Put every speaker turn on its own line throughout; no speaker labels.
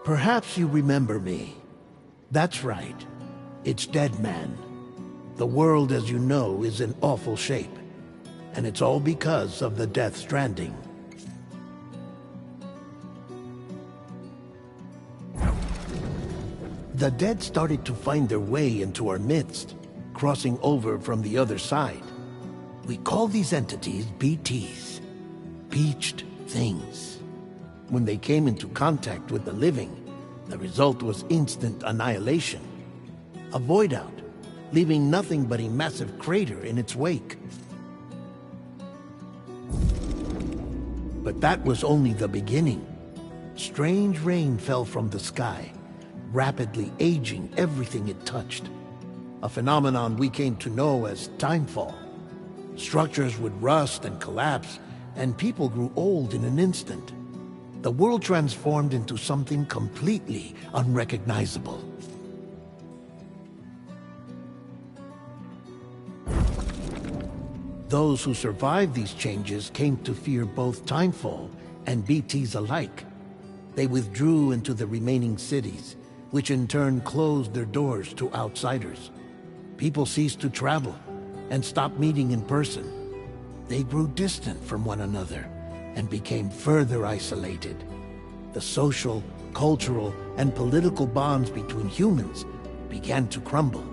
Perhaps you remember me. That's right. It's Dead Man. The world, as you know, is in awful shape. And it's all because of the Death Stranding. The dead started to find their way into our midst, crossing over from the other side. We call these entities BTs, Beached Things. When they came into contact with the living, the result was instant annihilation. A void out, leaving nothing but a massive crater in its wake. But that was only the beginning. Strange rain fell from the sky, rapidly aging everything it touched. A phenomenon we came to know as timefall. Structures would rust and collapse, and people grew old in an instant. The world transformed into something completely unrecognizable. Those who survived these changes came to fear both timefall and BTs alike. They withdrew into the remaining cities, which in turn closed their doors to outsiders. People ceased to travel and stopped meeting in person. They grew distant from one another and became further isolated. The social, cultural, and political bonds between humans began to crumble.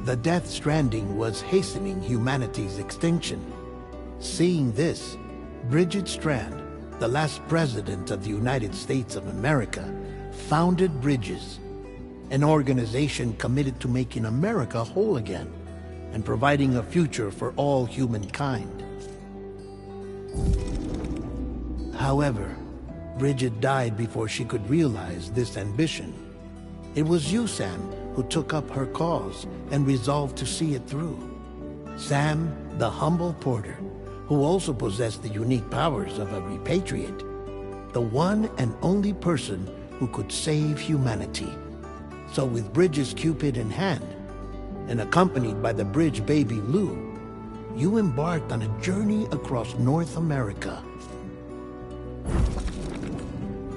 The Death Stranding was hastening humanity's extinction. Seeing this, Bridget Strand, the last president of the United States of America, founded Bridges, an organization committed to making America whole again and providing a future for all humankind. However, Bridget died before she could realize this ambition. It was you, Sam, who took up her cause and resolved to see it through. Sam, the humble porter, who also possessed the unique powers of a repatriate, the one and only person who could save humanity. So with Bridges' Cupid in hand, and accompanied by the bridge baby Lou, you embarked on a journey across North America.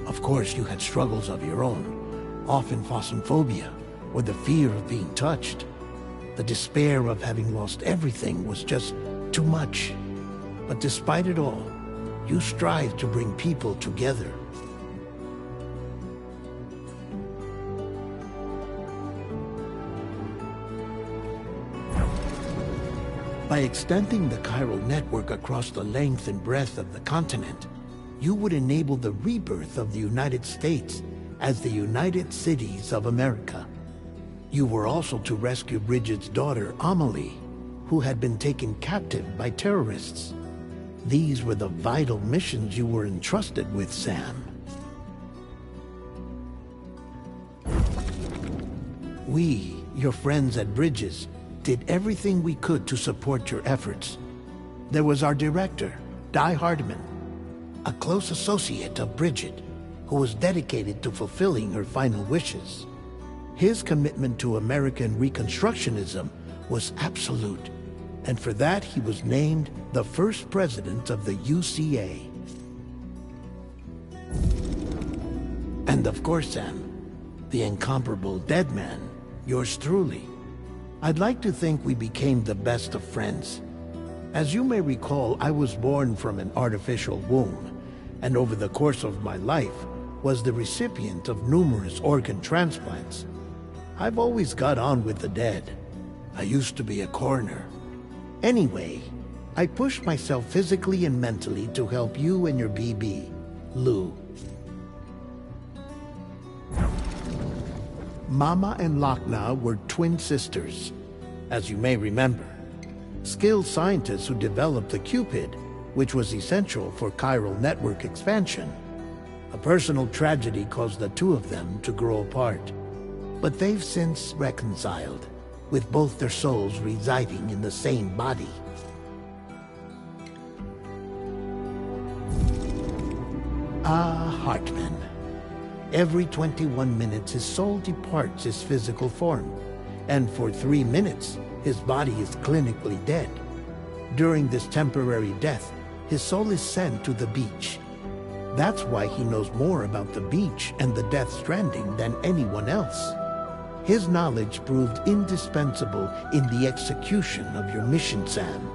Of course, you had struggles of your own, often phasmophobia, or the fear of being touched. The despair of having lost everything was just too much. But despite it all, you strive to bring people together. By extending the chiral network across the length and breadth of the continent, you would enable the rebirth of the United States as the United Cities of America. You were also to rescue Bridget's daughter, Amelie, who had been taken captive by terrorists. These were the vital missions you were entrusted with, Sam. We, your friends at Bridges, did everything we could to support your efforts. There was our director, Di Hardman, a close associate of Bridget, who was dedicated to fulfilling her final wishes. His commitment to American Reconstructionism was absolute, and for that he was named the first president of the UCA. And of course, Sam, the incomparable Dead Man, yours truly. I'd like to think we became the best of friends. As you may recall, I was born from an artificial womb, and over the course of my life was the recipient of numerous organ transplants. I've always got on with the dead. I used to be a coroner. Anyway, I pushed myself physically and mentally to help you and your BB, Lou. Mama and Lakna were twin sisters, as you may remember. Skilled scientists who developed the Cupid, which was essential for chiral network expansion. A personal tragedy caused the two of them to grow apart. But they've since reconciled, with both their souls residing in the same body. Ah, Hartman. Every 21 minutes his soul departs his physical form, and for 3 minutes his body is clinically dead. During this temporary death, his soul is sent to the beach. That's why he knows more about the beach and the Death Stranding than anyone else. His knowledge proved indispensable in the execution of your mission, Sam.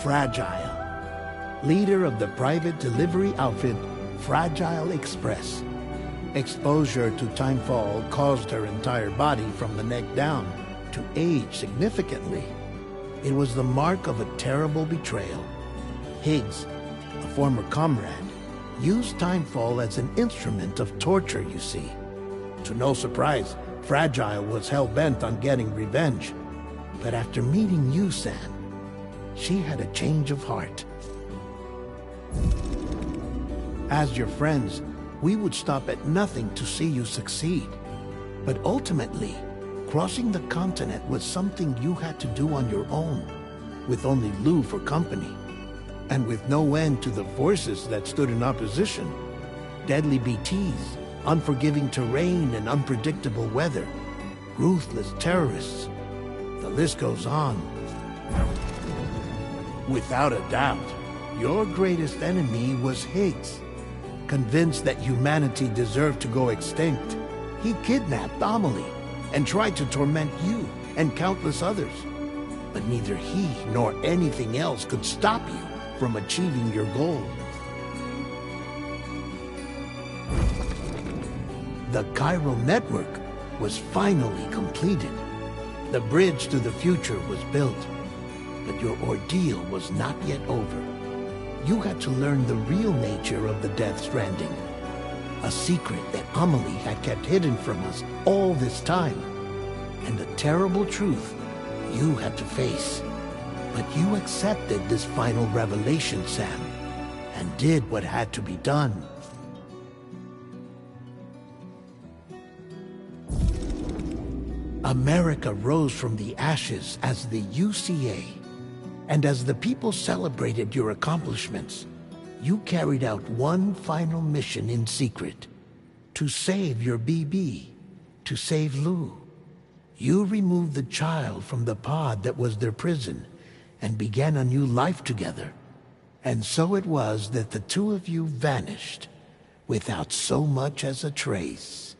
Fragile, leader of the private delivery outfit Fragile Express. Exposure to timefall caused her entire body from the neck down to age significantly. It was the mark of a terrible betrayal. Higgs, a former comrade, used timefall as an instrument of torture, you see. To no surprise, Fragile was hell-bent on getting revenge. But after meeting you, Sam, she had a change of heart. As your friends, we would stop at nothing to see you succeed. But ultimately, crossing the continent was something you had to do on your own, with only Lou for company. And with no end to the forces that stood in opposition. Deadly BTs, unforgiving terrain and unpredictable weather, ruthless terrorists. The list goes on. Without a doubt, your greatest enemy was Higgs. Convinced that humanity deserved to go extinct, he kidnapped Amelie and tried to torment you and countless others. But neither he nor anything else could stop you from achieving your goal. The chiral network was finally completed. The bridge to the future was built. But your ordeal was not yet over. You had to learn the real nature of the Death Stranding. A secret that Amelie had kept hidden from us all this time. And a terrible truth you had to face. But you accepted this final revelation, Sam, and did what had to be done. America rose from the ashes as the UCA. And as the people celebrated your accomplishments, you carried out one final mission in secret. To save your BB. To save Lou. You removed the child from the pod that was their prison and began a new life together. And so it was that the two of you vanished, without so much as a trace.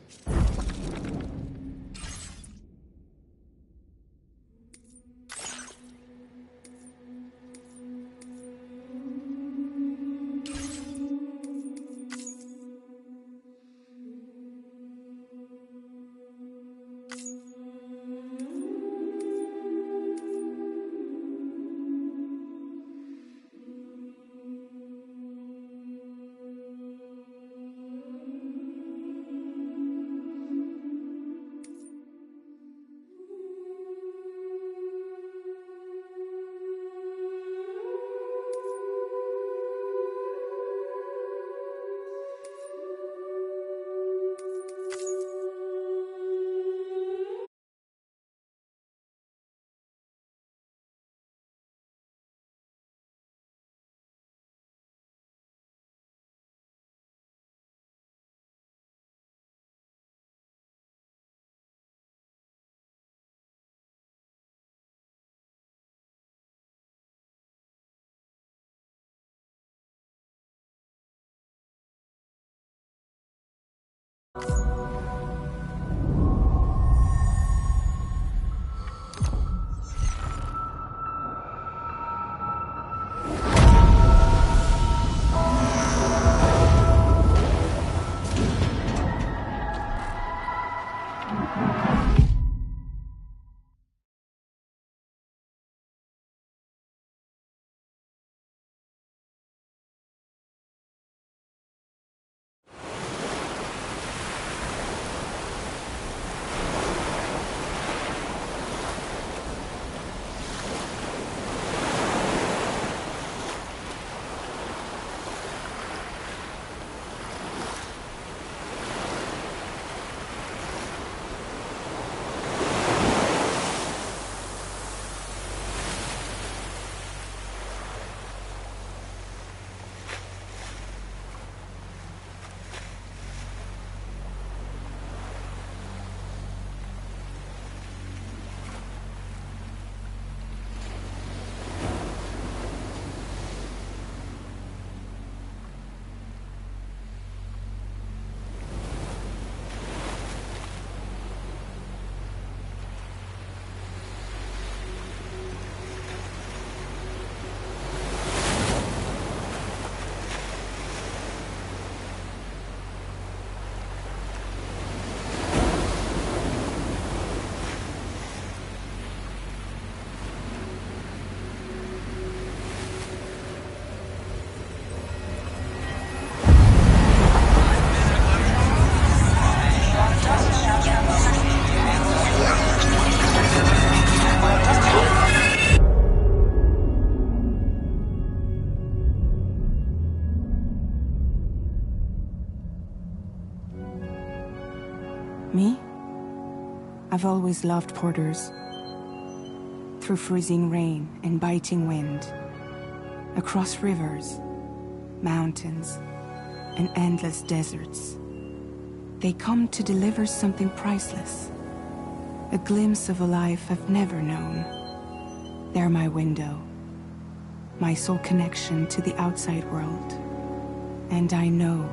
Me? I've always loved porters. Through freezing rain and biting wind, across rivers, mountains, and endless deserts, they come to deliver something priceless, a glimpse of a life I've never known. They're my window, my sole connection to the outside world, and I know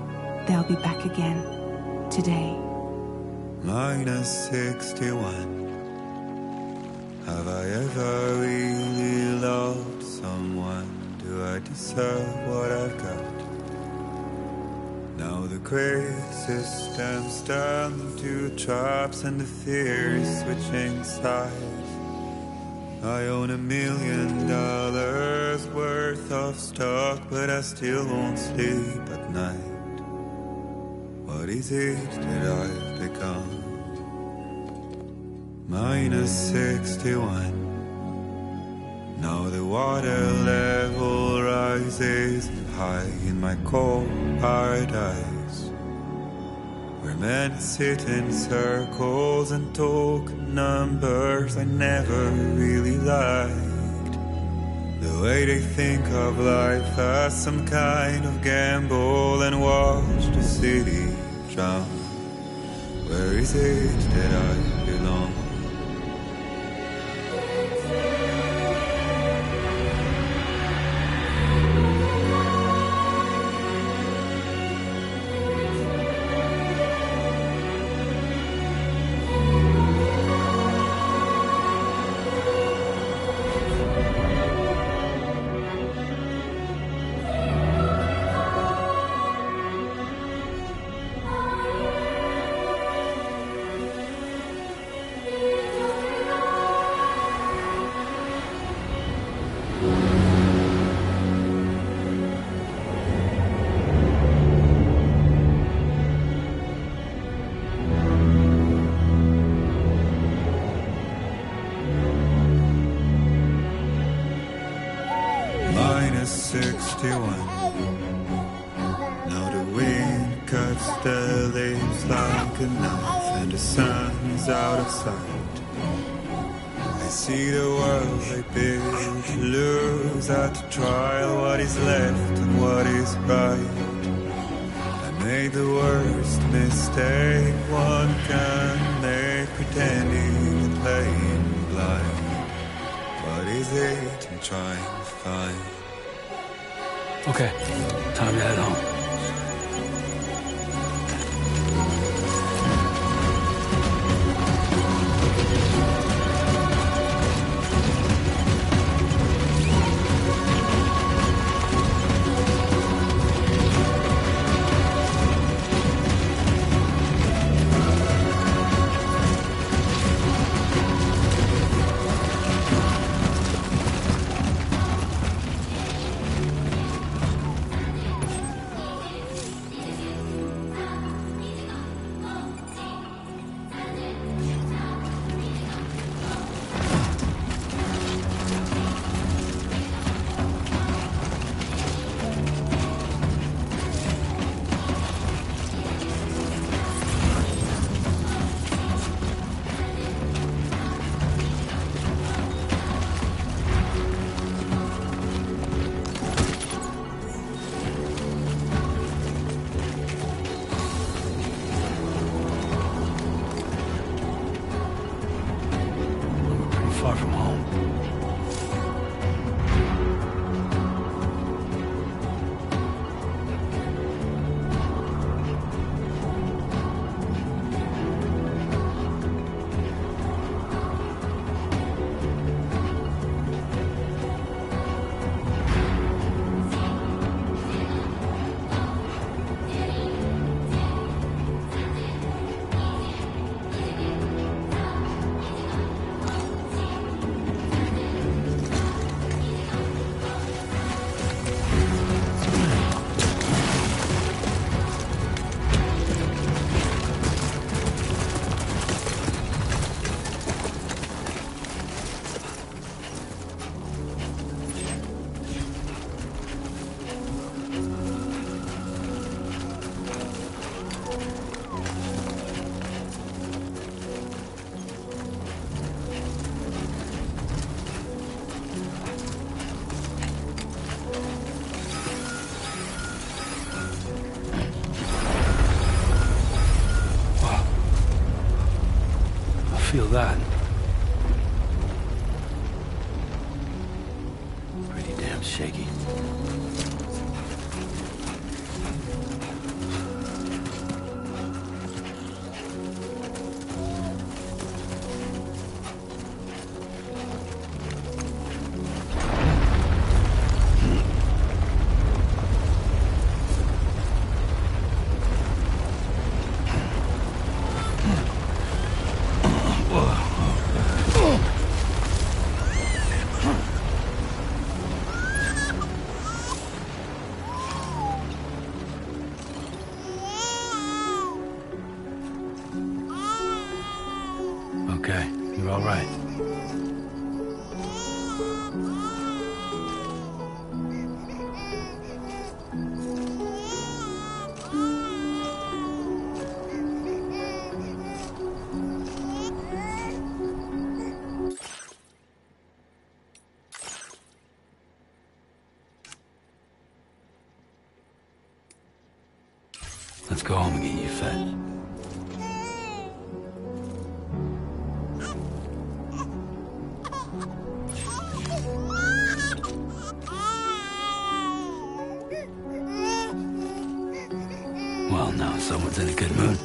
they'll be back again today.
Minus 61. Have I ever really loved someone? Do I deserve what I've got? Now the grade system's turned to traps and the fear is switching sides. I own $1 million worth of stock, but I still won't sleep at night. What is it that I've become? Minus 61. Now the water level rises high in my cold paradise, where men sit in circles and talk numbers I never really liked. The way they think of life as some kind of gamble and watch the city drown. Where is it that I belong? Minus 61. Now the wind cuts the leaves like a knife and the sun's out of sight. I see the world they build, lose at the trial what is left and what is right. I made the worst mistake one can make, pretending and playing blind. What is it I'm trying to find?
Okay, time to head home. Far from home. feel that?
Pretty damn shaky.
Okay, you're all right. Let's go home and get you fed. Well, now someone's in a good mood.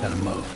Gotta move.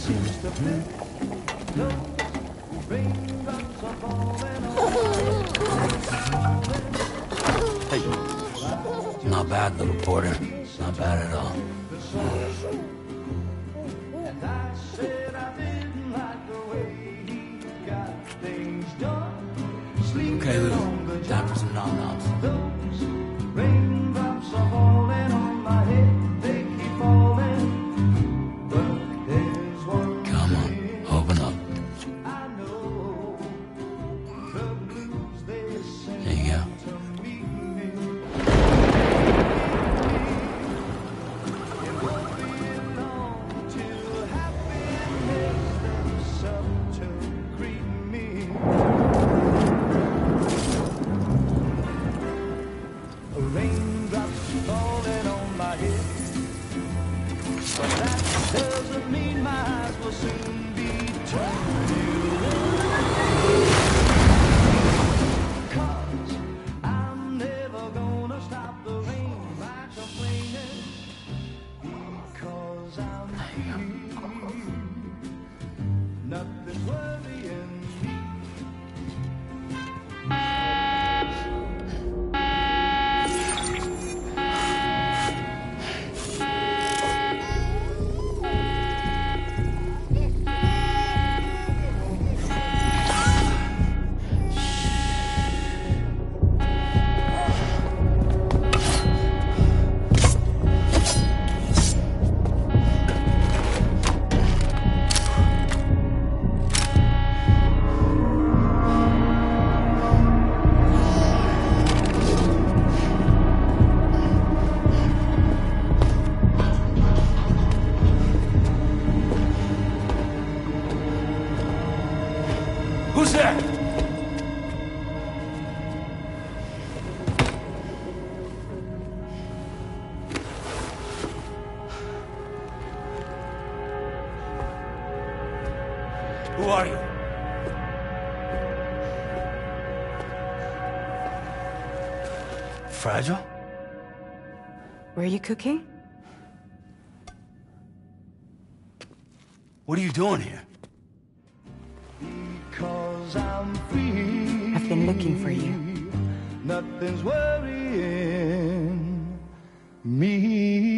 Hey. Not bad, little porter. Not bad at all. Okay, Lou. Time for some nom-noms. Come on, open up. There you go. Who's there? Who are you? Fragile?
Were you cooking?
What are you doing here?
I've been looking for you.
Nothing's worrying me.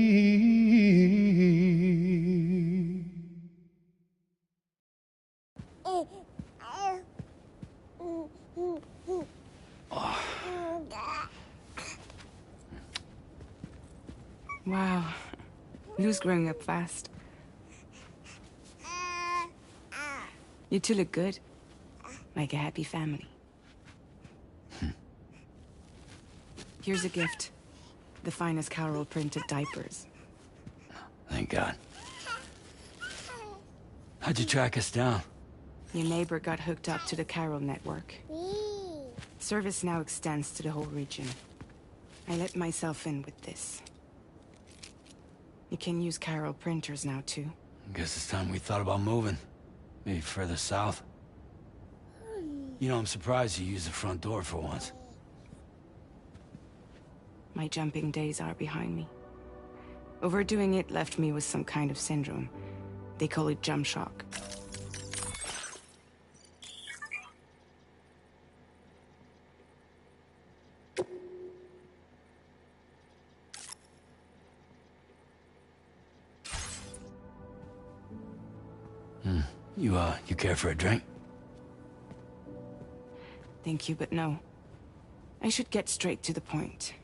Wow. Lou's growing up fast. You two look good. Like a happy family. Here's a gift. The finest Carol printed diapers.
Thank God. How'd you track us down?
Your neighbor got hooked up to the Carol network. Service now extends to the whole region. I let myself in with this. You can use Carol printers now, too.
Guess it's time we thought about moving. Maybe further south. You know, I'm surprised you used the front door for once.
My jumping days are behind me. Overdoing it left me with some kind of syndrome. They call it jump shock.
You care for a drink?
Thank you, but no. I should get straight to the point.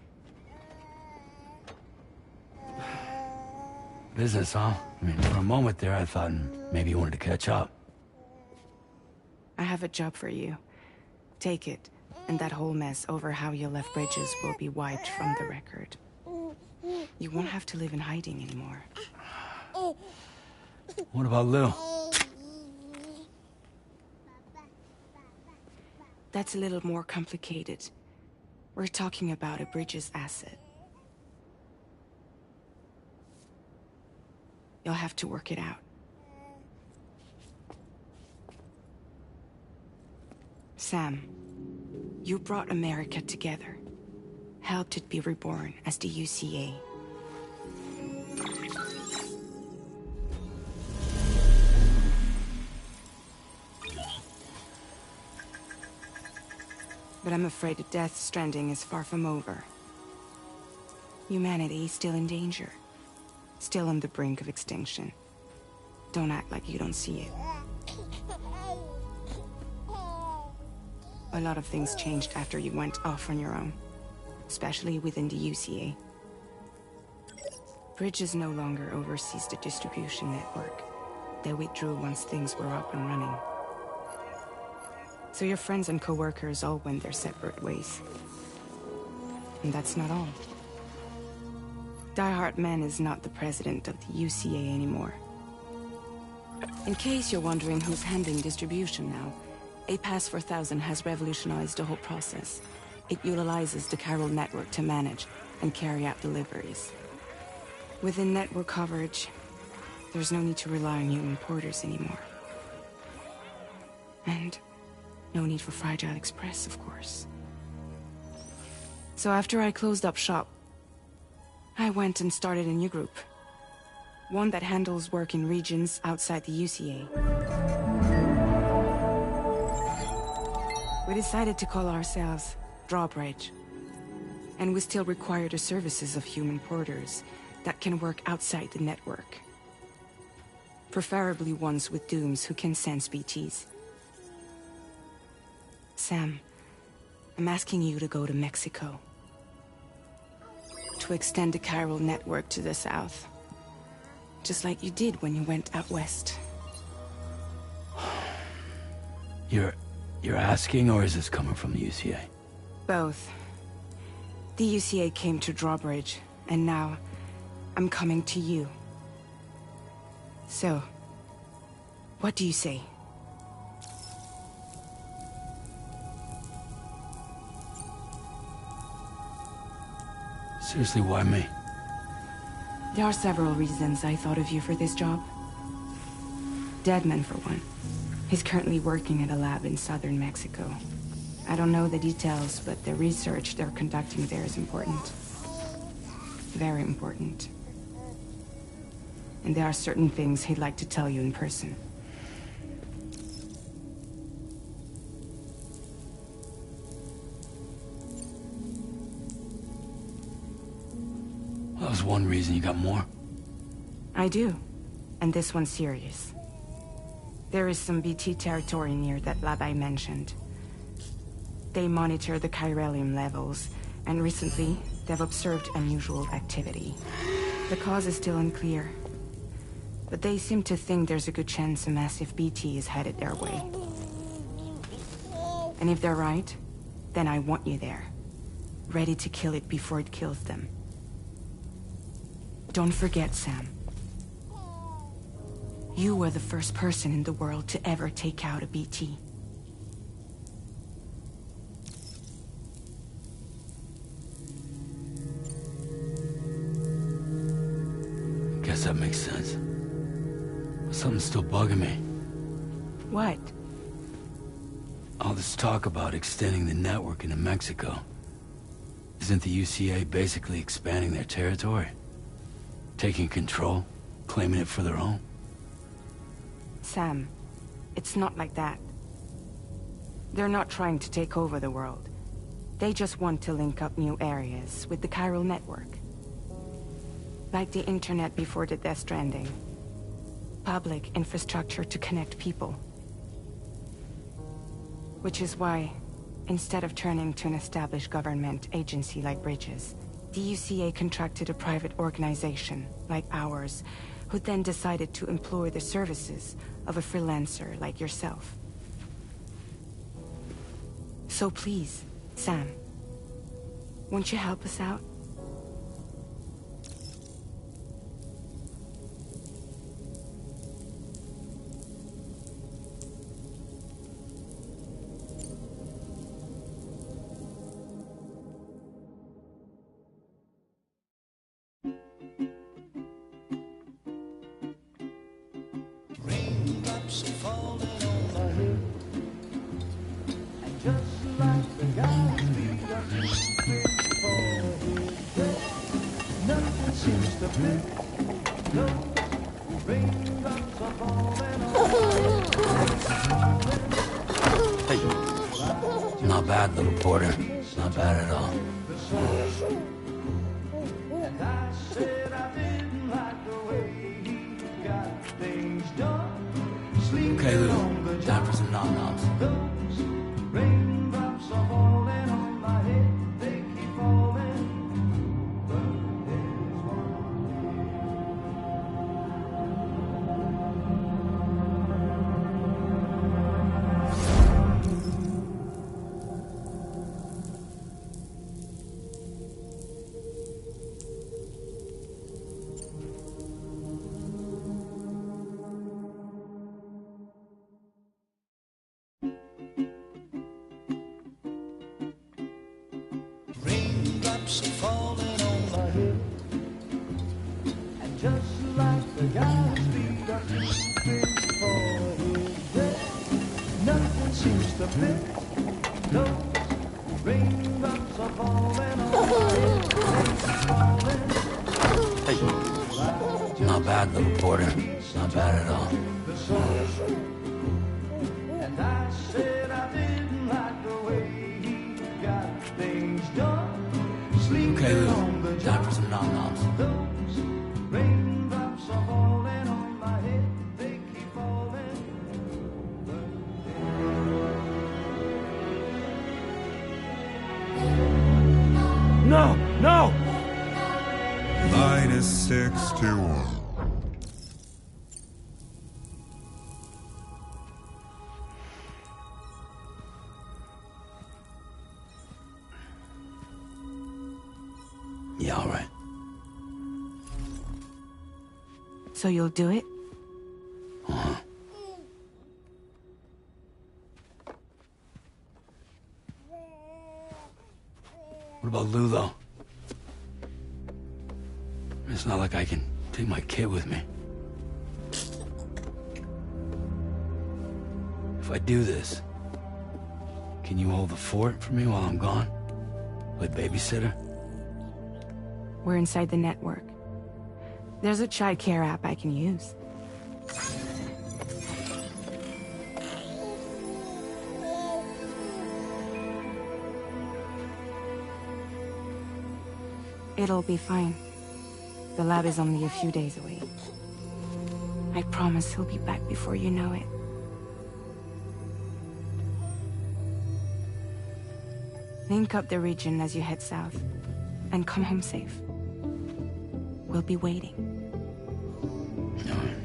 Business, huh? I mean, for a moment there, I thought maybe you wanted to catch up.
I have a job for you. Take it, and that whole mess over how you left Bridges will be wiped from the record. You won't have to live in hiding anymore.
What about Lou?
That's a little more complicated. We're talking about a Bridges asset. You'll have to work it out. Sam, you brought America together. Helped it be reborn as the UCA. But I'm afraid that Death Stranding is far from over. Humanity is still in danger. Still on the brink of extinction. Don't act like you don't see it. A lot of things changed after you went off on your own. Especially within the UCA. Bridges no longer oversees the distribution network. They withdrew once things were up and running. So your friends and co-workers all went their separate ways. And that's not all. Die Hard Man is not the president of the UCA anymore. In case you're wondering who's handling distribution now, A Pass 4000 has revolutionized the whole process. It utilizes the chiral network to manage and carry out deliveries. Within network coverage, there's no need to rely on human porters anymore. And no need for Fragile Express, of course. So after I closed up shop, I went and started a new group. One that handles work in regions outside the UCA. We decided to call ourselves Drawbridge. And we still require the services of human porters that can work outside the network. Preferably ones with dooms who can sense BTs. Sam, I'm asking you to go to Mexico. To extend the chiral network to the south. Just like you did when you went out west.
You're asking, or is this coming from the UCA?
Both. The UCA came to Drawbridge, and now I'm coming to you. So, what do you say?
Seriously, why me?
There are several reasons I thought of you for this job. Deadman, for one. He's currently working at a lab in southern Mexico. I don't know the details, but the research they're conducting there is important. Very important. And there are certain things he'd like to tell you in person.
That was one reason. You got more?
I do. And this one's serious. There is some BT territory near that lab I mentioned. They monitor the chiralium levels, and recently, they've observed unusual activity. The cause is still unclear, but they seem to think there's a good chance a massive BT is headed their way. And if they're right, then I want you there, ready to kill it before it kills them. Don't forget, Sam. You were the first person in the world to ever take out a BT.
Guess that makes sense. But something's still bugging me.
What?
All this talk about extending the network into Mexico. Isn't the UCA basically expanding their territory? Taking control? Claiming it for their own?
Sam, it's not like that. They're not trying to take over the world. They just want to link up new areas with the chiral network. Like the internet before the Death Stranding. Public infrastructure to connect people. Which is why, instead of turning to an established government agency like Bridges, the UCA contracted a private organization, like ours, who then decided to employ the services of a freelancer like yourself. So please, Sam, won't you help us out?
Not bad, little porter. Not bad at all. Okay, Lou. Time for some nom-noms.
Raindrops are falling on my head, and just like the guy's feet are moving for his head, nothing seems to fit. Those raindrops are falling on my head.
Hey. Not bad, little porter. Not bad at all.
And I said I didn't like the way he got things done.
Okay, Lou. Time for some nom-noms.
Those raindrops are falling on my head. They keep falling.
No! No!
-61.
Yeah, all right.
So you'll do it?
Uh-huh. What about Lou, though? It's not like I can take my kid with me. If I do this, can you hold the fort for me while I'm gone? Play babysitter?
We're inside the network. There's a child care app I can use. It'll be fine. The lab is only a few days away. I promise he'll be back before you know it. Link up the region as you head south, and come home safe. We'll be waiting.
All right.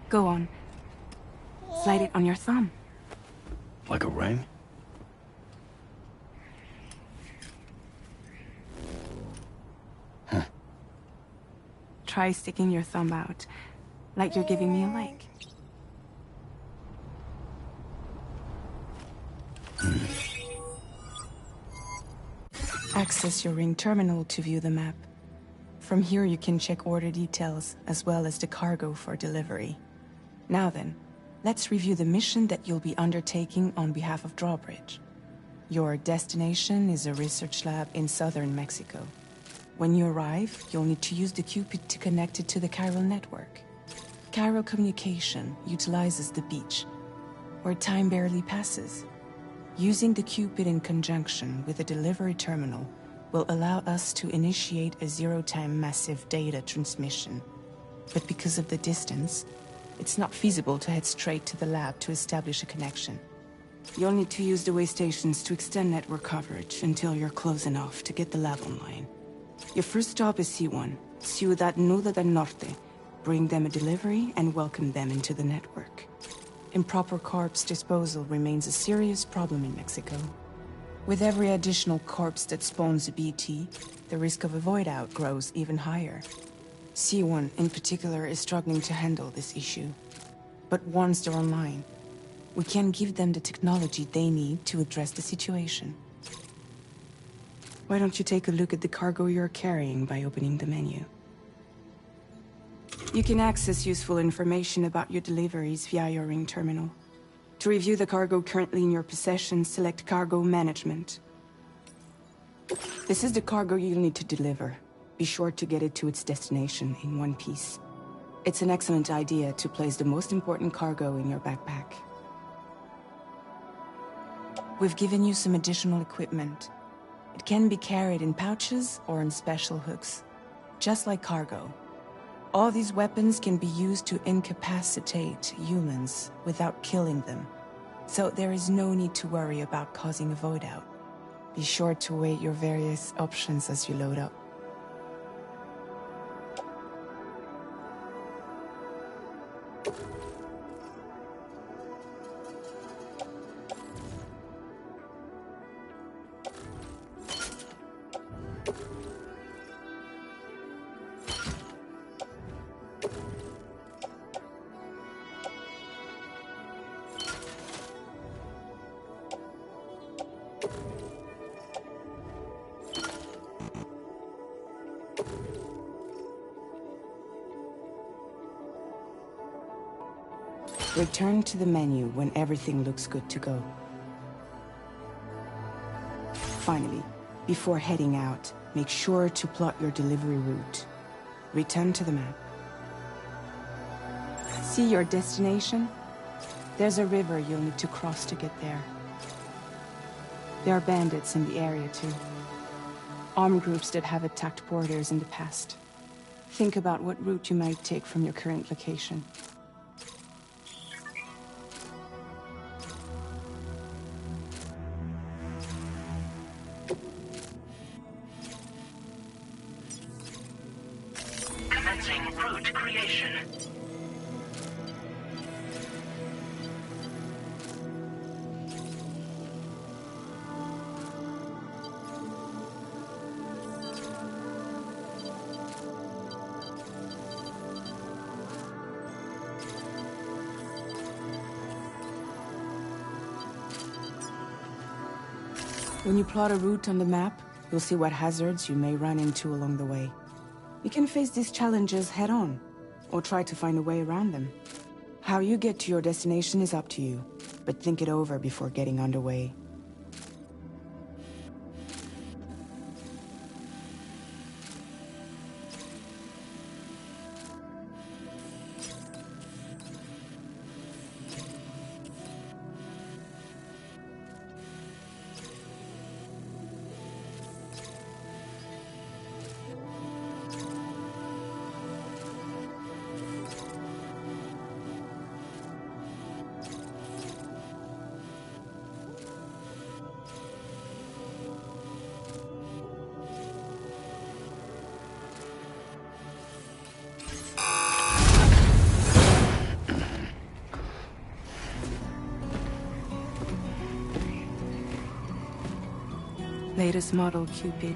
Go on. Slide it on your thumb.
Like a ring? Huh.
Try sticking your thumb out, like you're giving me a like. Access your ring terminal to view the map. From here you can check order details, as well as the cargo for delivery. Now then, let's review the mission that you'll be undertaking on behalf of Drawbridge. Your destination is a research lab in southern Mexico. When you arrive, you'll need to use the Cupid to connect it to the chiral network. Chiral communication utilizes the beach, where time barely passes. Using the Cupid in conjunction with a delivery terminal will allow us to initiate a zero-time massive data transmission. But because of the distance, it's not feasible to head straight to the lab to establish a connection. You'll need to use the way stations to extend network coverage until you're close enough to get the lab online. Your first stop is C1, Ciudad Nuda del Norte. Bring them a delivery and welcome them into the network. Improper corpse disposal remains a serious problem in Mexico. With every additional corpse that spawns a BT, the risk of a void out grows even higher. C1 in particular is struggling to handle this issue. But once they're online, we can give them the technology they need to address the situation. Why don't you take a look at the cargo you're carrying by opening the menu? You can access useful information about your deliveries via your ring terminal. To review the cargo currently in your possession, select Cargo Management. This is the cargo you'll need to deliver. Be sure to get it to its destination in one piece. It's an excellent idea to place the most important cargo in your backpack. We've given you some additional equipment. It can be carried in pouches or in special hooks, just like cargo. All these weapons can be used to incapacitate humans without killing them. So there is no need to worry about causing a void out. Be sure to weigh your various options as you load up. Return to the menu when everything looks good to go. Finally, before heading out, make sure to plot your delivery route. Return to the map. See your destination? There's a river you'll need to cross to get there. There are bandits in the area too. Armed groups that have attacked borders in the past. Think about what route you might take from your current location.
Commencing route creation.
When you plot a route on the map, you'll see what hazards you may run into along the way. You can face these challenges head-on, or try to find a way around them. How you get to your destination is up to you, but think it over before getting underway. Latest model Cupid.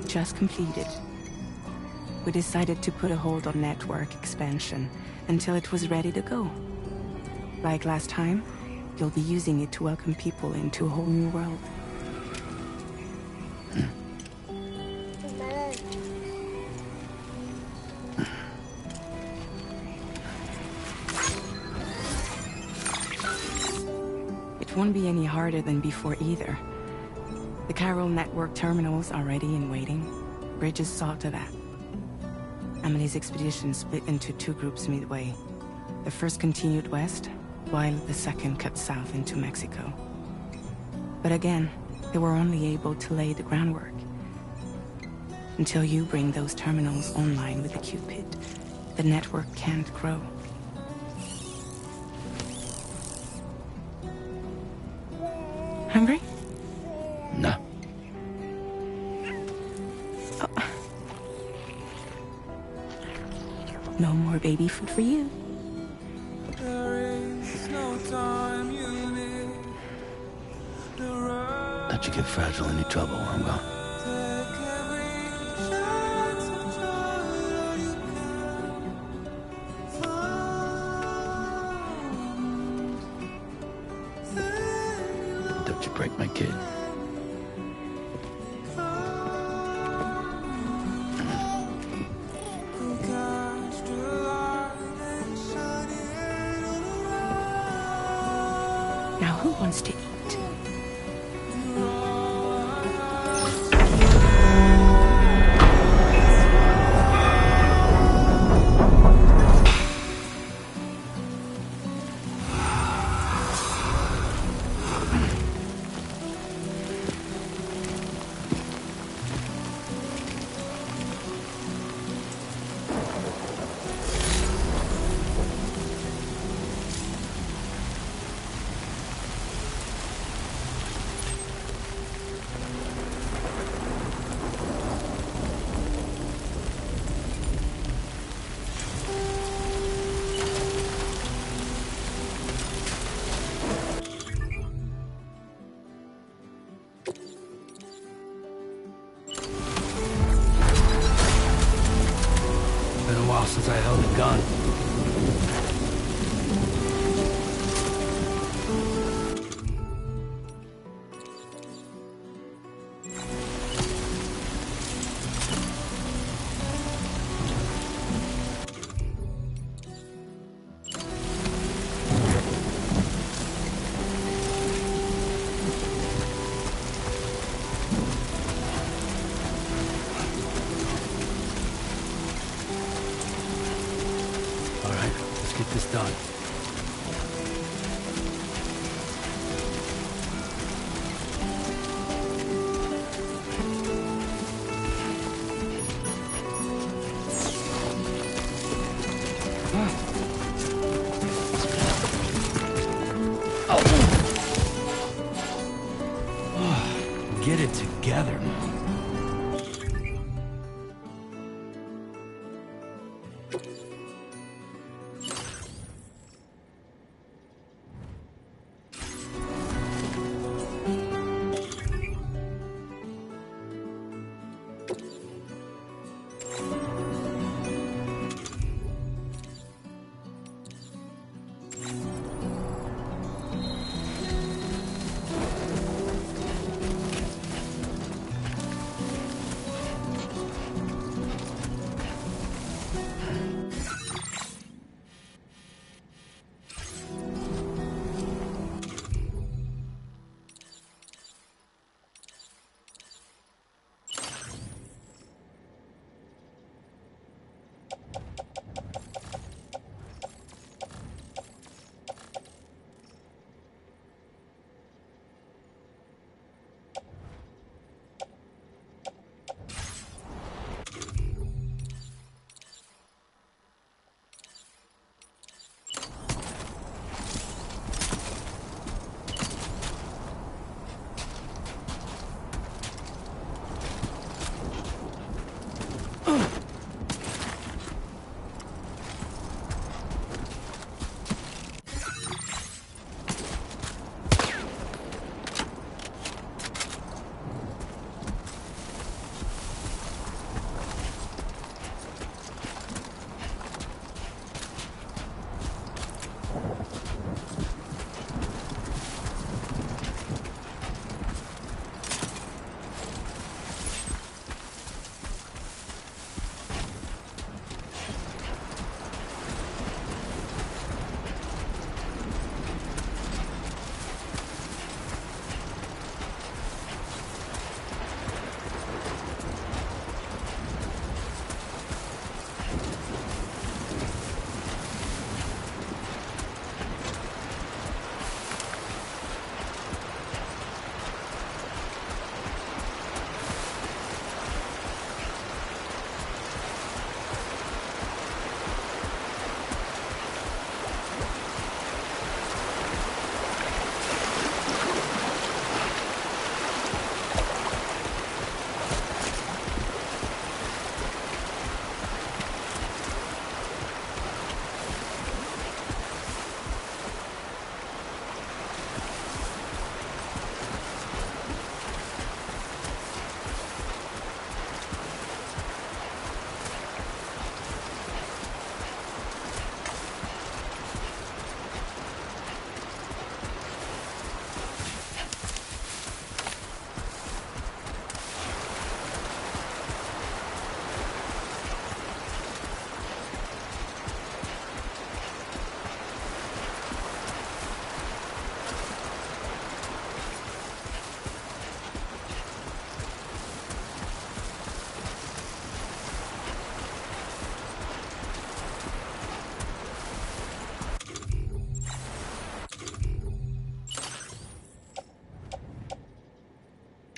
Just completed. We decided to put a hold on network expansion until it was ready to go. Like last time, you'll be using it to welcome people into a whole new world. It won't be any harder than before either. The Carol network terminals are ready and waiting. Bridges saw to that. Amelie's expedition split into two groups midway. The first continued west, while the second cut south into Mexico. But again, they were only able to lay the groundwork. Until you bring those terminals online with the Cupid, the network can't grow. Hungry?
No.
Oh. more baby food for you.
Don't you get fragile in your trouble while I'm gone. Don't you break my kid.
Now who wants to eat?
Been a while since I held a gun. All right, let's get this done. Get it together, man.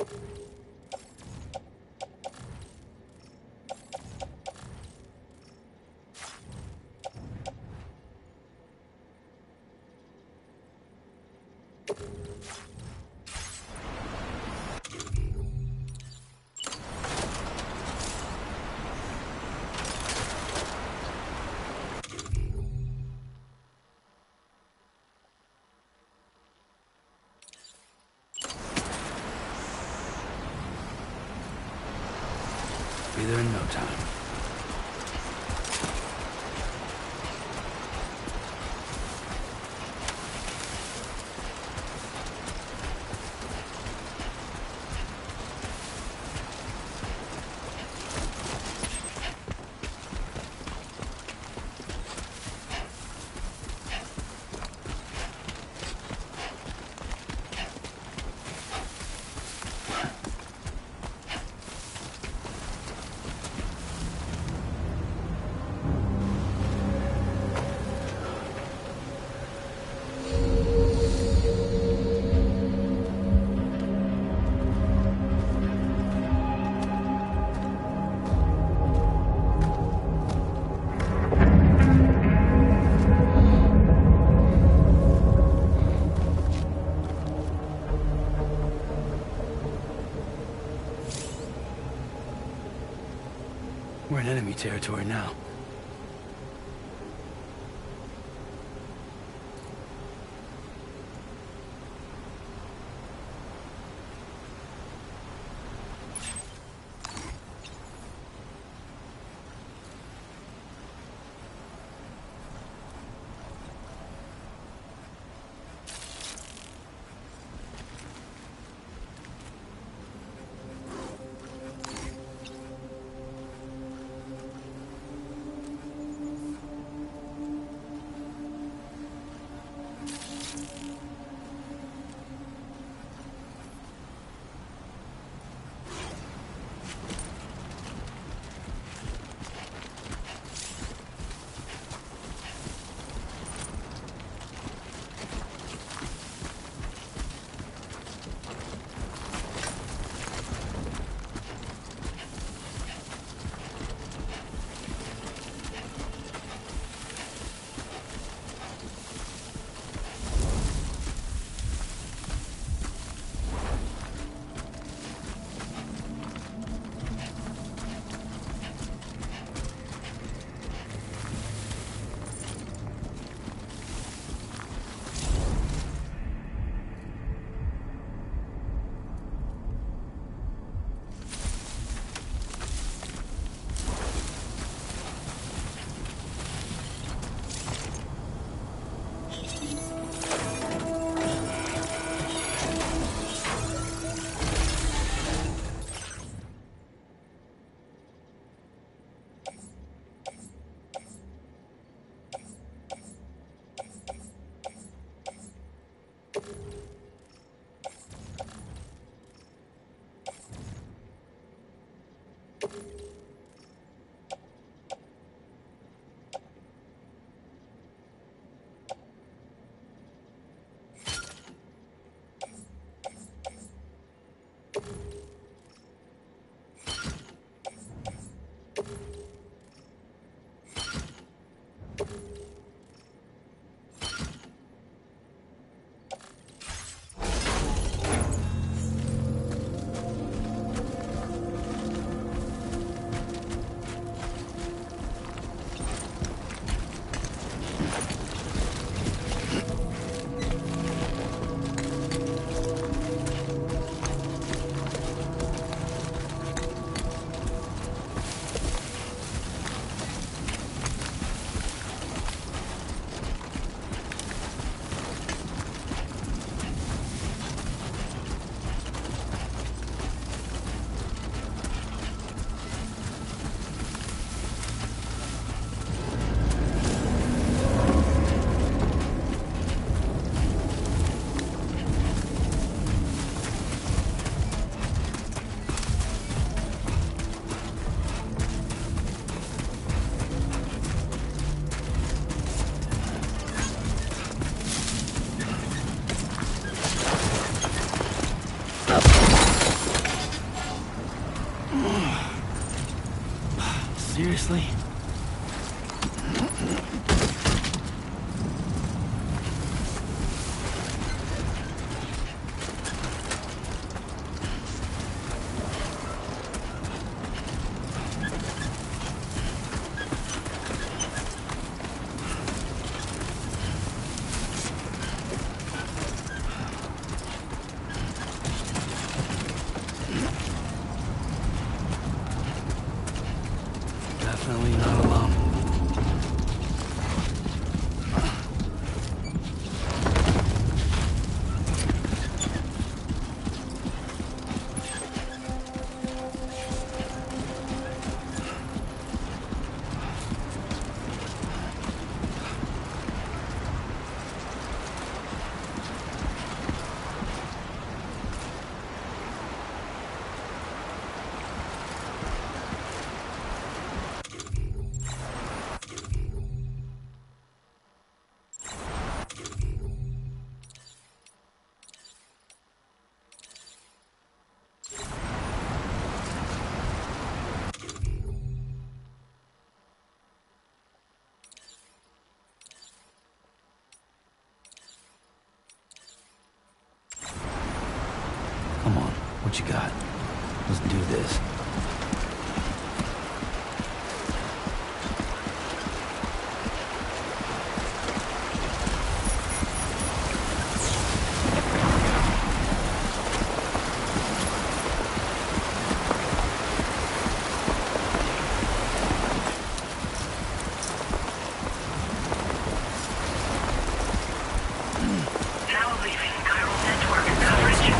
Be there in no time. We're in enemy territory now. Seriously? Definitely not alone. Come on, what you got? Let's do this.
Now leaving chiral network coverage.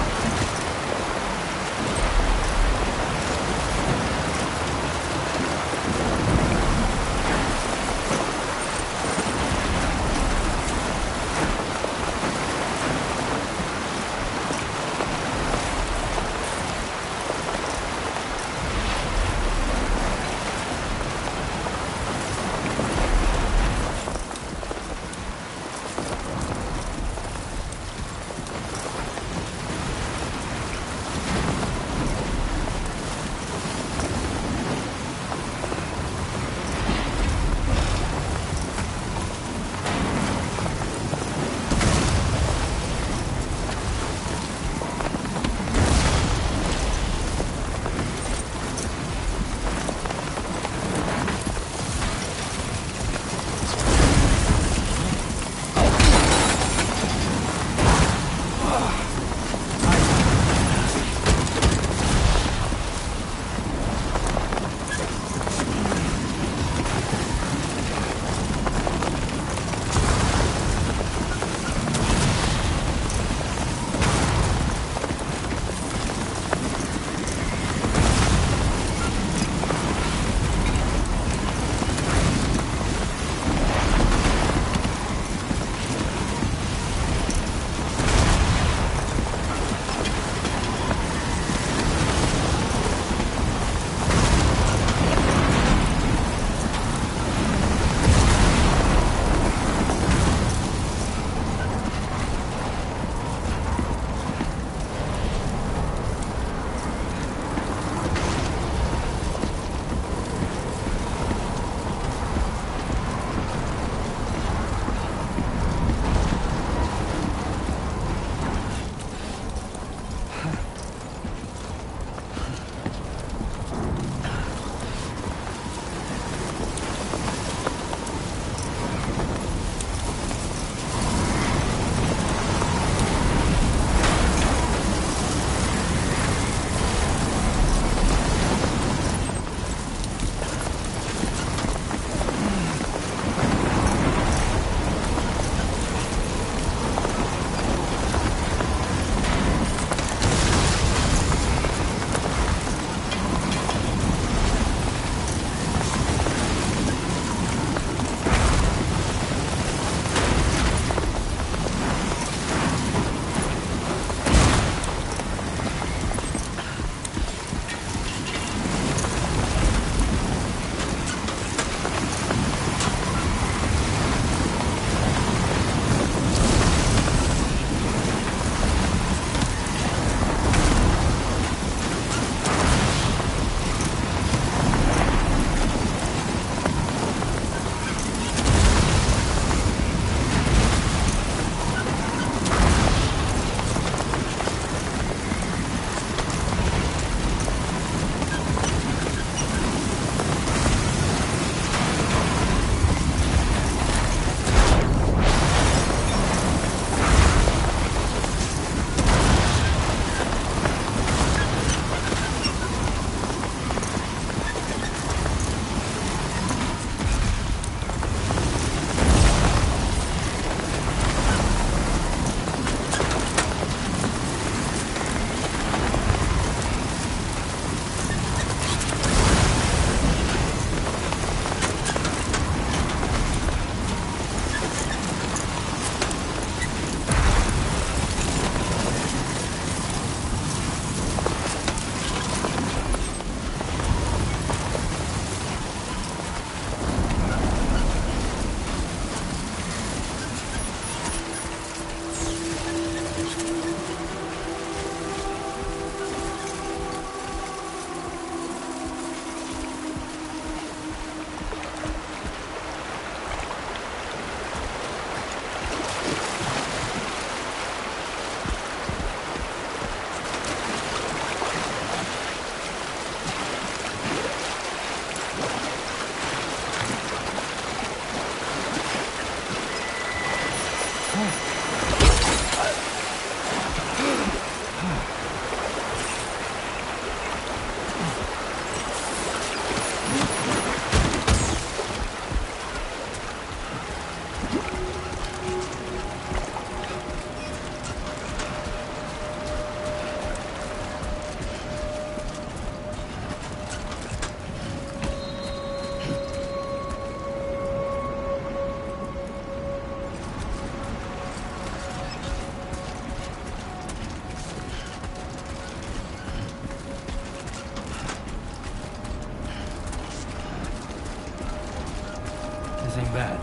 anything bad?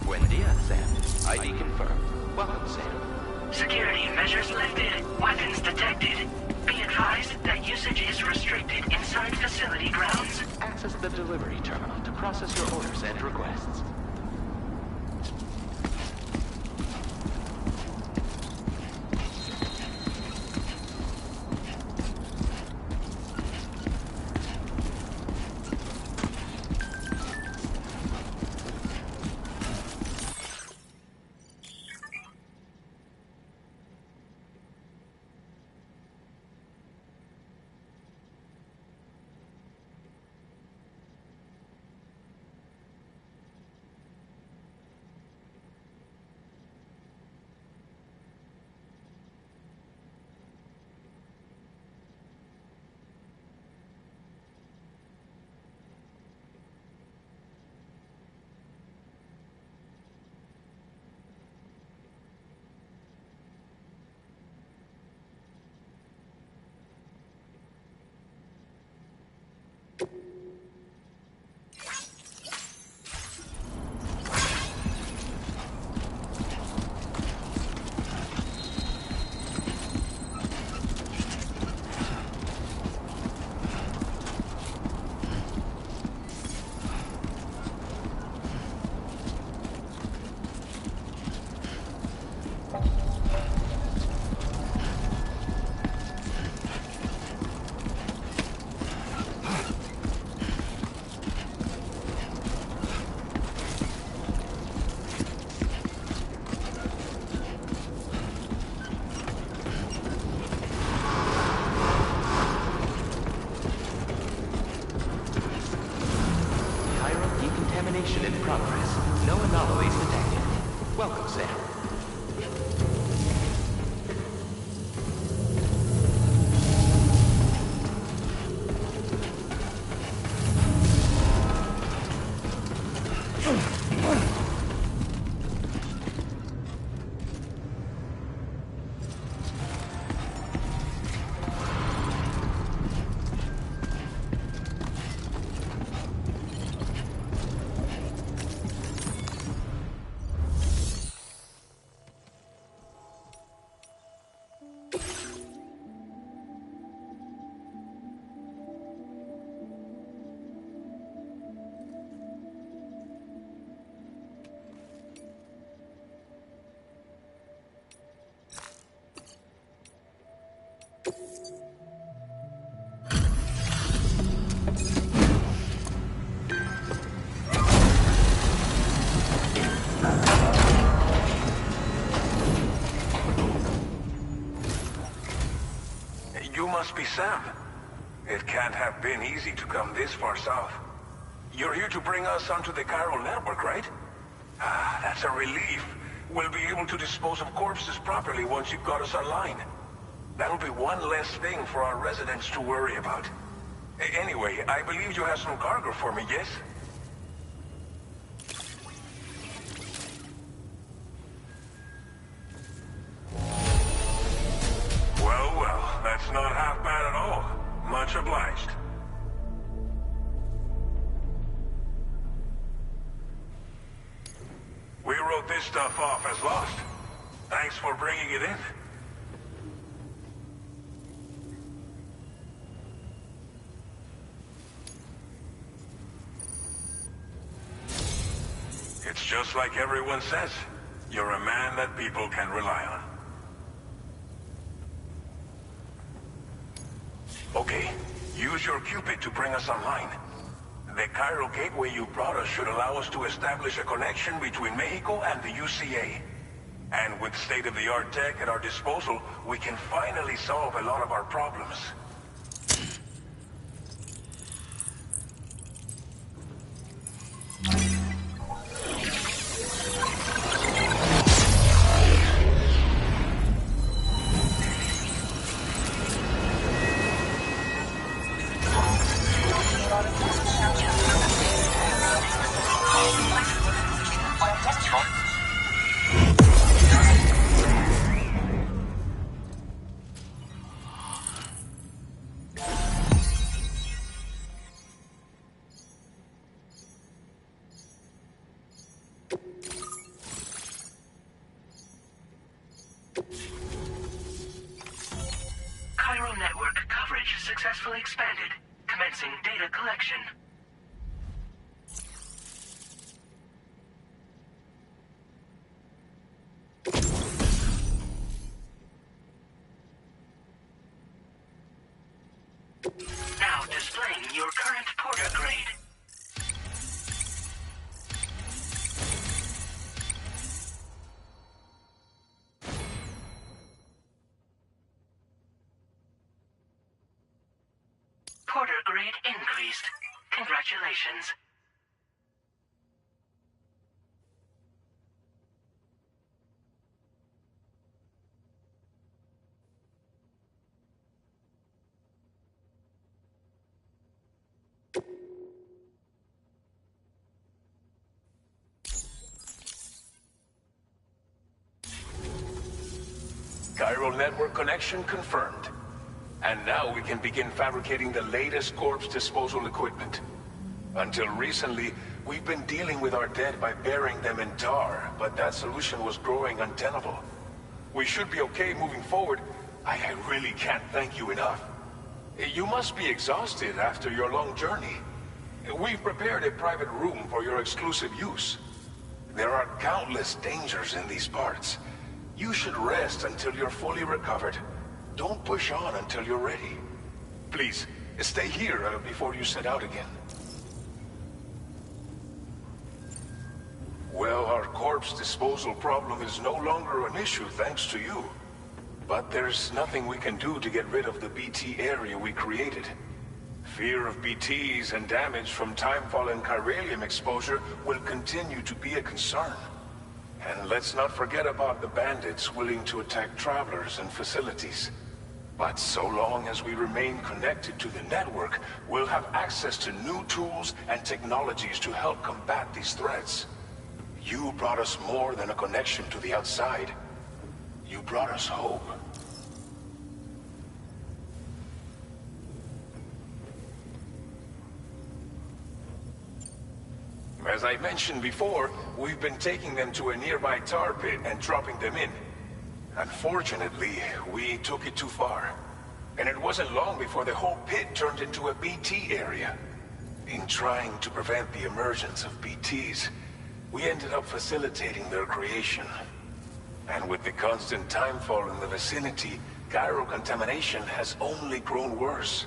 Buen dia, Sam. ID confirmed. Welcome, Sam.
Security measures lifted. Weapons detected. Be advised that usage is restricted inside facility grounds.
Access the delivery terminal to process your orders and requests. Decontamination in progress. No anomalies detected. Welcome, Sam.
You must be Sam. It can't have been easy to come this far south. You're here to bring us onto the chiral network, right? Ah, that's a relief. We'll be able to dispose of corpses properly once you've got us online. That'll be one less thing for our residents to worry about. Anyway, I believe you have some cargo for me, yes? Well, that's not half bad at all. Much obliged. We wrote this stuff off as lost. Thanks for bringing it in. It's just like everyone says. You're a man that people can rely on. Okay, use your Cupid to bring us online. The chiral gateway you brought us should allow us to establish a connection between Mexico and the UCA. And with state-of-the-art tech at our disposal, we can finally solve a lot of our problems.
Chiral network coverage successfully expanded. Commencing data collection. Now displaying your current porter grade. Porter grade increased. Congratulations.
Chiral network connection confirmed. And now we can begin fabricating the latest corpse disposal equipment. Until recently, we've been dealing with our dead by burying them in tar, but that solution was growing untenable. We should be okay moving forward. I really can't thank you enough. You must be exhausted after your long journey. We've prepared a private room for your exclusive use. There are countless dangers in these parts. You should rest until you're fully recovered. Don't push on until you're ready. Please, stay here before you set out again. Well, our corpse disposal problem is no longer an issue thanks to you. But there's nothing we can do to get rid of the BT area we created. Fear of BTs and damage from timefall and chiralium exposure will continue to be a concern. And let's not forget about the bandits willing to attack travelers and facilities. But so long as we remain connected to the network, we'll have access to new tools and technologies to help combat these threats. You brought us more than a connection to the outside. You brought us hope. As I mentioned before, we've been taking them to a nearby tar pit and dropping them in. Unfortunately, we took it too far. And it wasn't long before the whole pit turned into a BT area. In trying to prevent the emergence of BTs, we ended up facilitating their creation. And with the constant timefall in the vicinity, chiral contamination has only grown worse.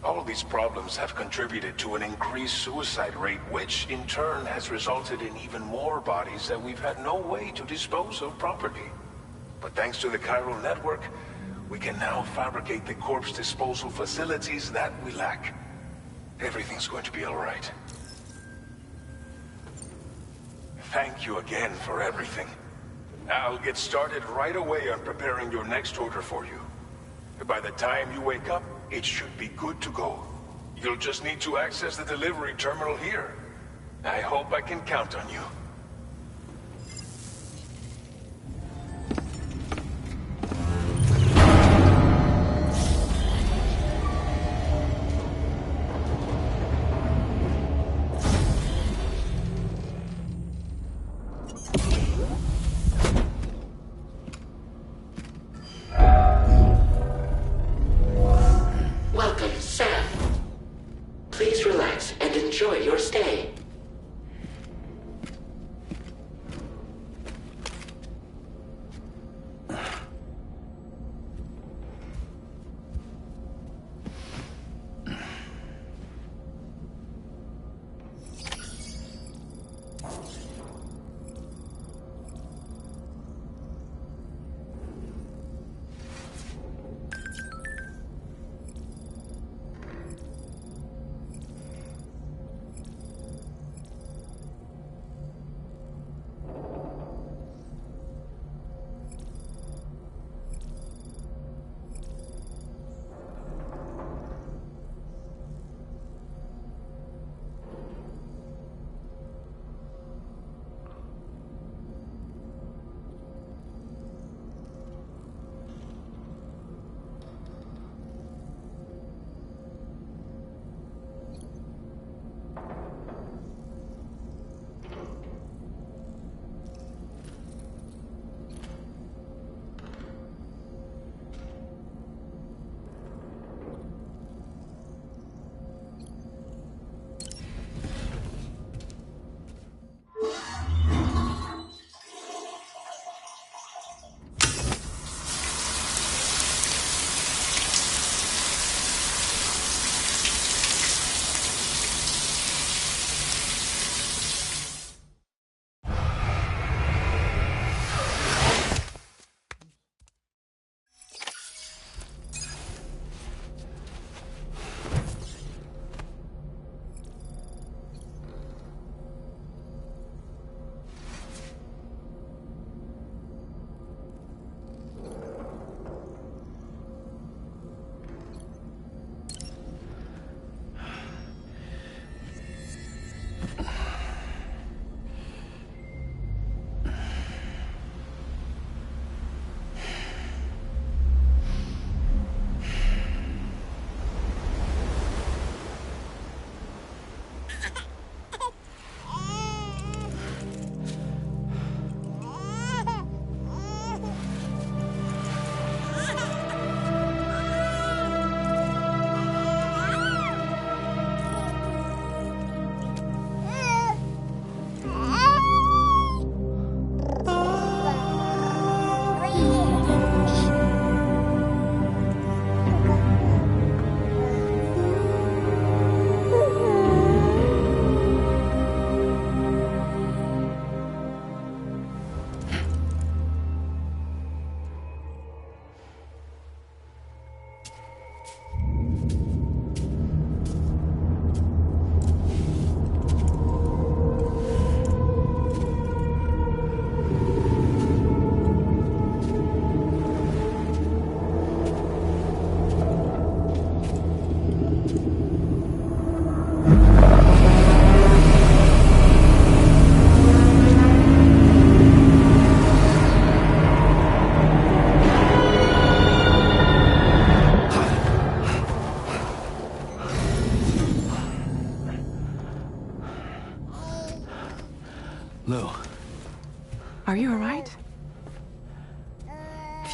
All these problems have contributed to an increased suicide rate, which in turn has resulted in even more bodies that we've had no way to dispose of properly. But thanks to the chiral network, we can now fabricate the corpse disposal facilities that we lack. Everything's going to be all right. Thank you again for everything. I'll get started right away on preparing your next order for you. By the time you wake up, it should be good to go. You'll just need to access the delivery terminal here. I hope I can count on you.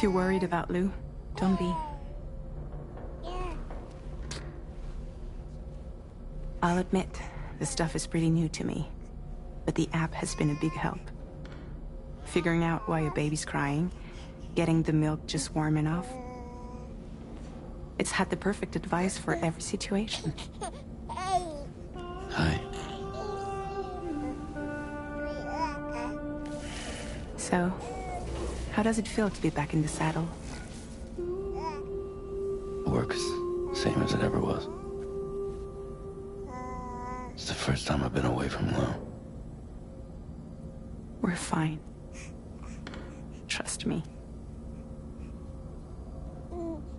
If you're worried about Lou, don't be. I'll admit, the stuff is pretty new to me, but the app has been a big help. Figuring out why a baby's crying, getting the milk just warm enough. It's had the perfect advice for every situation.
Hi.
So, how does it feel to be back in the saddle?
Works same as it ever was. It's the first time I've been away from Lou.
We're fine. Trust me.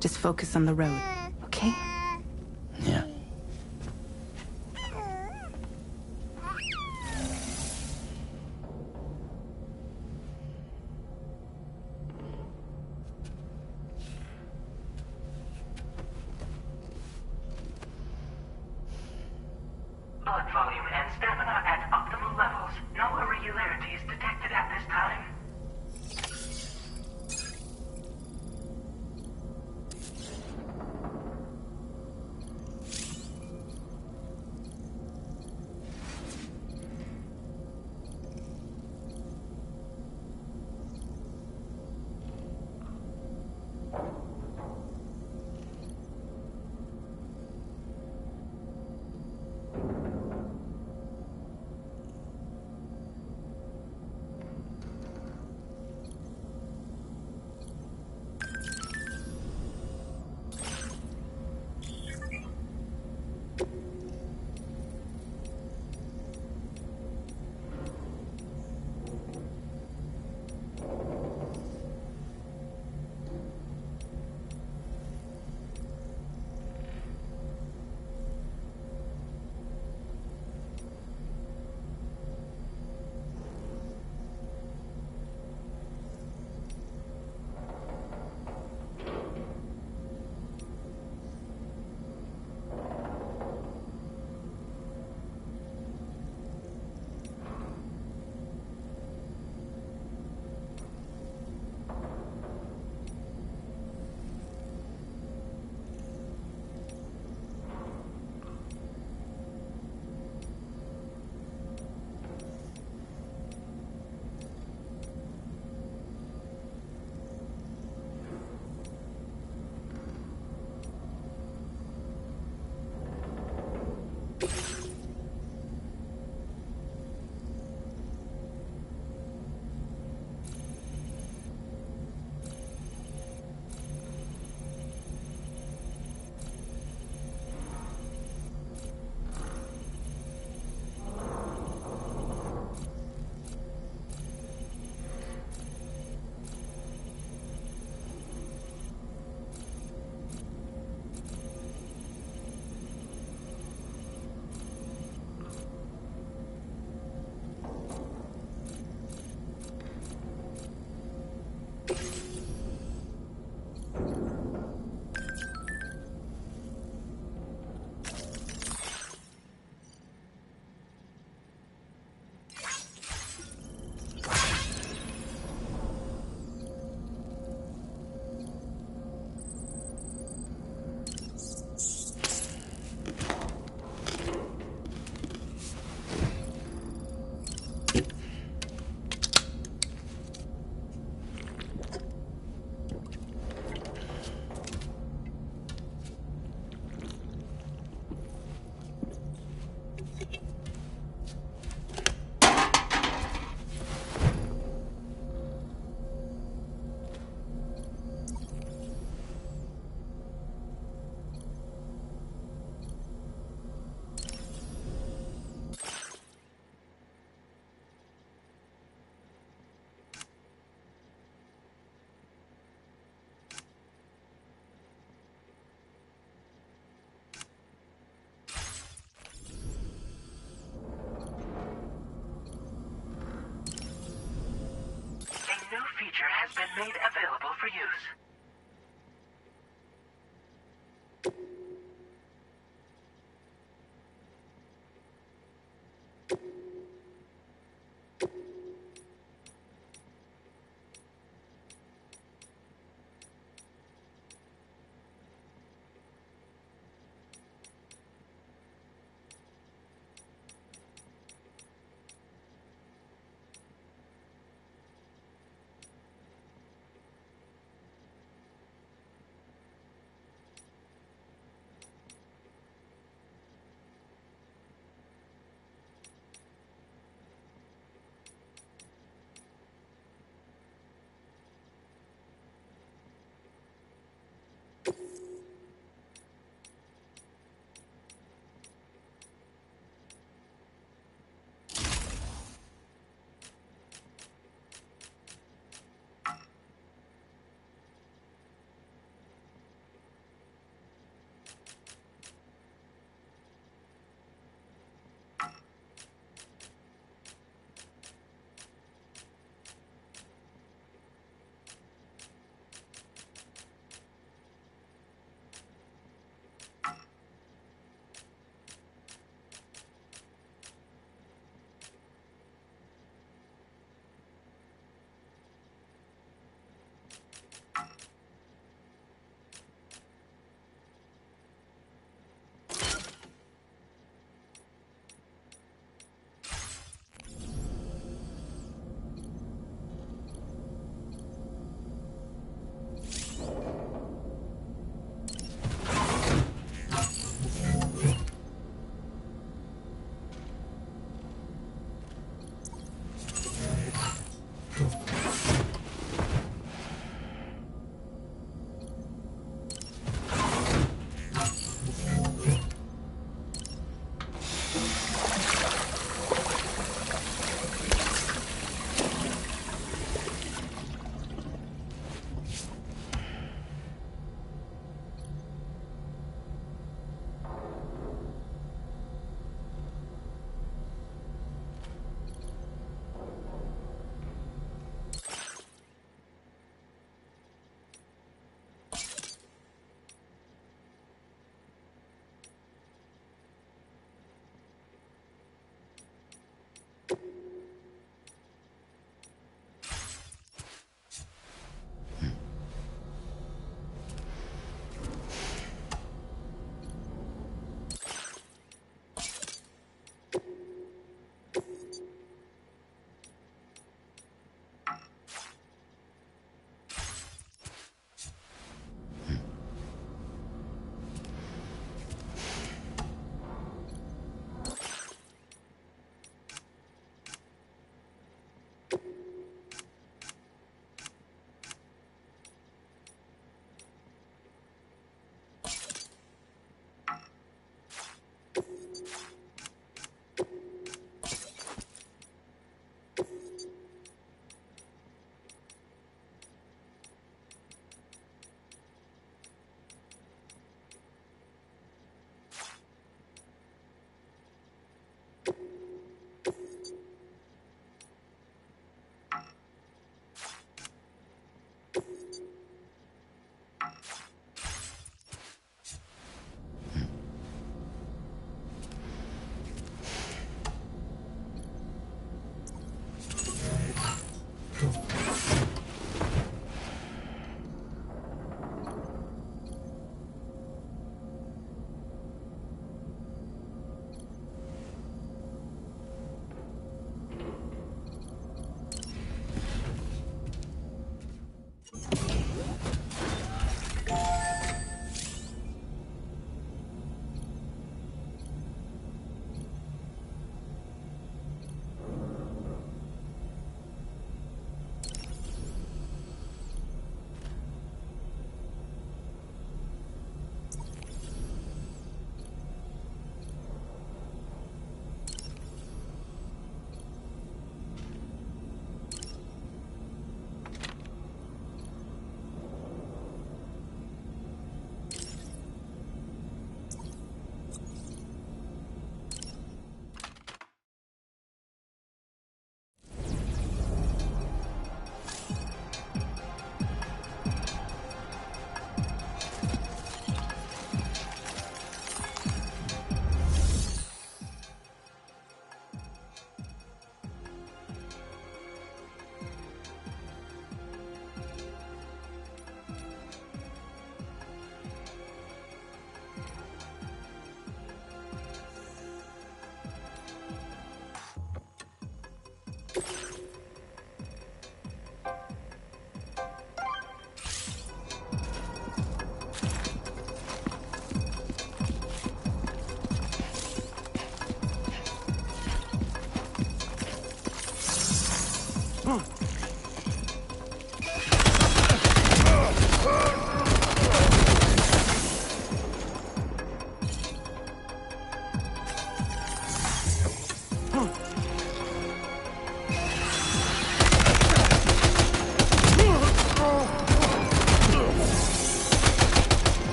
Just focus on the road, okay?
Yeah.
Blood volume and stamina at optimal levels. No irregularities detected at this time. Has been made available for use.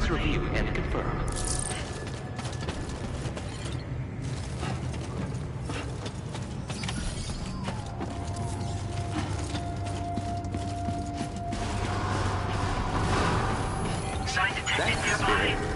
Please review and confirm.
Sign detected nearby.